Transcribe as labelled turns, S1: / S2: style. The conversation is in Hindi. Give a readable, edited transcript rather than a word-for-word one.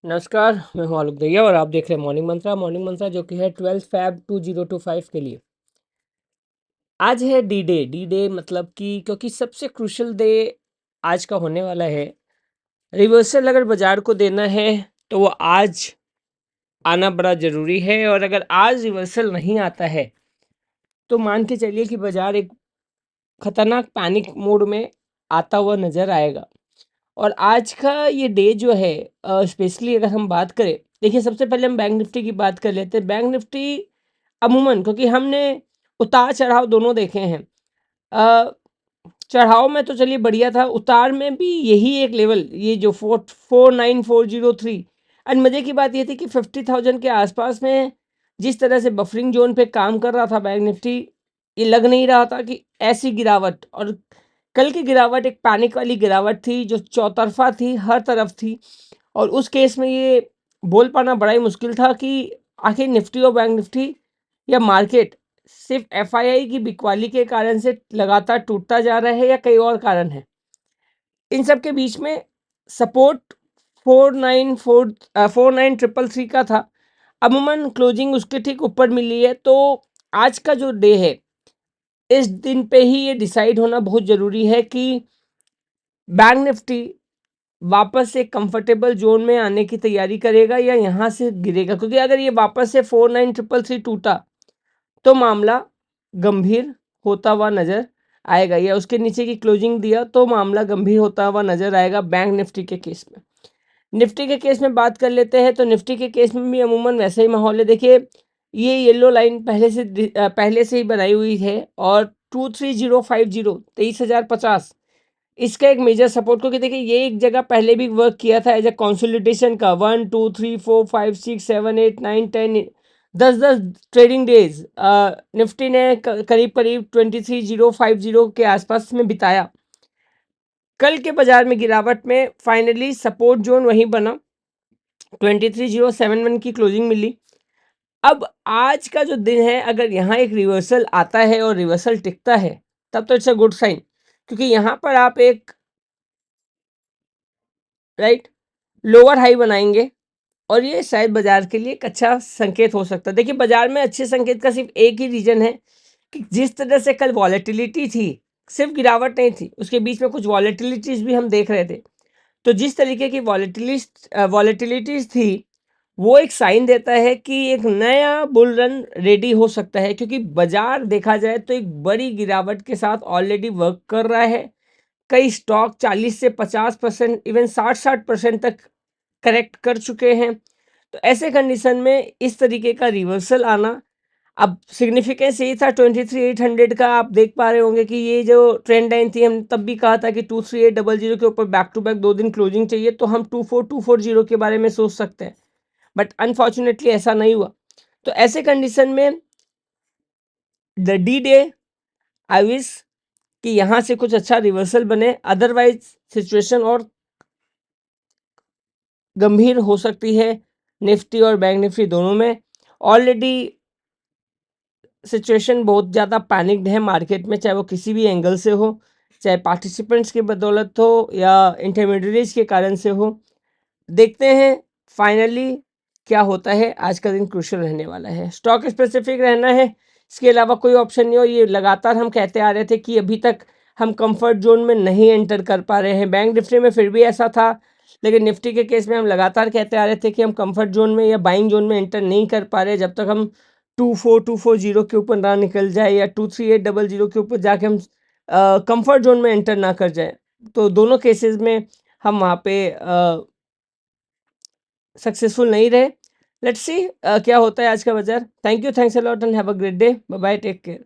S1: नमस्कार, मैं हूँ आलोक दहिया और आप देख रहे हैं मॉर्निंग मंत्रा जो कि है 12 फैब 2025 के लिए। आज है डी डे मतलब कि क्योंकि सबसे क्रूशल डे आज का होने वाला है। रिवर्सल अगर बाजार को देना है तो वो आज आना बड़ा ज़रूरी है, और अगर आज रिवर्सल नहीं आता है तो मान के चलिए कि बाजार एक खतरनाक पैनिक मोड में आता हुआ नज़र आएगा। और आज का ये डे जो है, स्पेशली अगर हम बात करें, देखिए सबसे पहले हम बैंक निफ्टी की बात कर लेते हैं। बैंक निफ्टी अमूमन, क्योंकि हमने उतार चढ़ाव दोनों देखे हैं, अ, चढ़ाव में तो चलिए बढ़िया था, उतार में भी यही एक लेवल, ये जो 49403। एंड मज़े की बात ये थी कि 50,000 के आसपास में जिस तरह से बफरिंग जोन पे काम कर रहा था बैंक निफ्टी, ये लग नहीं रहा था कि ऐसी गिरावट। और कल की गिरावट एक पैनिक वाली गिरावट थी जो चौतरफा थी, हर तरफ थी। और उस केस में ये बोल पाना बड़ा ही मुश्किल था कि आखिर निफ्टी और बैंक निफ्टी या मार्केट सिर्फ एफआईआई की बिकवाली के कारण से लगातार टूटता जा रहा है या कई और कारण है। इन सब के बीच में सपोर्ट 4933 का था। अमूमन क्लोजिंग उसके ठीक ऊपर मिली है। तो आज का जो डे है, इस दिन पे ही ये डिसाइड होना बहुत ज़रूरी है कि बैंक निफ्टी वापस से कंफर्टेबल जोन में आने की तैयारी करेगा या यहाँ से गिरेगा। क्योंकि अगर ये वापस से 49333 टूटा तो मामला गंभीर होता हुआ नज़र आएगा, या उसके नीचे की क्लोजिंग दिया तो मामला गंभीर होता हुआ नज़र आएगा बैंक निफ्टी के केस में। निफ्टी के केस में बात कर लेते हैं तो निफ्टी के केस में भी अमूमन वैसा ही माहौल है। देखिए ये येलो लाइन पहले से ही बनाई हुई है, और 23050 23,050 इसका एक मेजर सपोर्ट, क्योंकि देखिए ये एक जगह पहले भी वर्क किया था एज ए कंसोलिडेशन का। 1 2 3 4 5 6 7 8 9 10 10 ट्रेडिंग डेज निफ्टी ने करीब करीब 23,050 के आसपास में बिताया। कल के बाजार में गिरावट में फाइनली सपोर्ट जोन वहीं बना, 23,071 की क्लोजिंग मिली। अब आज का जो दिन है, अगर यहाँ एक रिवर्सल आता है और रिवर्सल टिकता है तब तो इट्स अ गुड साइन, क्योंकि यहाँ पर आप एक लोअर हाई बनाएंगे और ये शायद बाजार के लिए एक अच्छा संकेत हो सकता है। देखिए बाजार में अच्छे संकेत का सिर्फ एक ही रीजन है कि जिस तरह से कल वॉलेटिलिटी थी, सिर्फ गिरावट नहीं थी, उसके बीच में कुछ वॉलेटिलिटीज भी हम देख रहे थे। तो जिस तरीके की वॉलेटिलिटीज थी, वो एक साइन देता है कि एक नया बुल रन रेडी हो सकता है। क्योंकि बाजार देखा जाए तो एक बड़ी गिरावट के साथ ऑलरेडी वर्क कर रहा है। कई स्टॉक 40 से 50%, इवन 60% तक करेक्ट कर चुके हैं। तो ऐसे कंडीशन में इस तरीके का रिवर्सल आना, अब सिग्निफिकेंस यही था 23,800 का। आप देख पा रहे होंगे कि ये जो ट्रेंड लाइन थी, हम तब भी कहा था कि 23,800 के ऊपर बैक टू बैक 2 दिन क्लोजिंग चाहिए, तो हम 24,240 के बारे में सोच सकते हैं। बट अनफॉर्चुनेटली ऐसा नहीं हुआ। तो ऐसे कंडीशन में the D day, I wish कि यहाँ से कुछ अच्छा रिवर्सल बने, अदरवाइज सिचुएशन और गंभीर हो सकती है निफ्टी और बैंक निफ्टी दोनों में। ऑलरेडी सिचुएशन बहुत ज़्यादा पैनिक्ड है मार्केट में, चाहे वो किसी भी एंगल से हो, चाहे पार्टिसिपेंट्स की बदौलत हो या इंटरमीडिएट्स के कारण से हो। देखते हैं फाइनली क्या होता है। आज का दिन क्रूशियल रहने वाला है, स्टॉक स्पेसिफिक रहना है, इसके अलावा कोई ऑप्शन नहीं हो। ये लगातार हम कहते आ रहे थे कि अभी तक हम कंफर्ट जोन में नहीं एंटर कर पा रहे हैं। बैंक निफ्टी में फिर भी ऐसा था, लेकिन निफ्टी के केस में हम लगातार कहते आ रहे थे कि हम कंफर्ट जोन में या बाइंग जोन में एंटर नहीं कर पा रहे जब तक हम 24,240 के ऊपर ना निकल जाए या 23,800 के ऊपर जाके हम कंफर्ट जोन में एंटर ना कर जाए। तो दोनों केसेस में हम वहाँ पे सक्सेसफुल नहीं रहे। लेट्स सी क्या होता है आज का बाजार। Thank you, thanks a lot and have a great day. Bye bye, take care.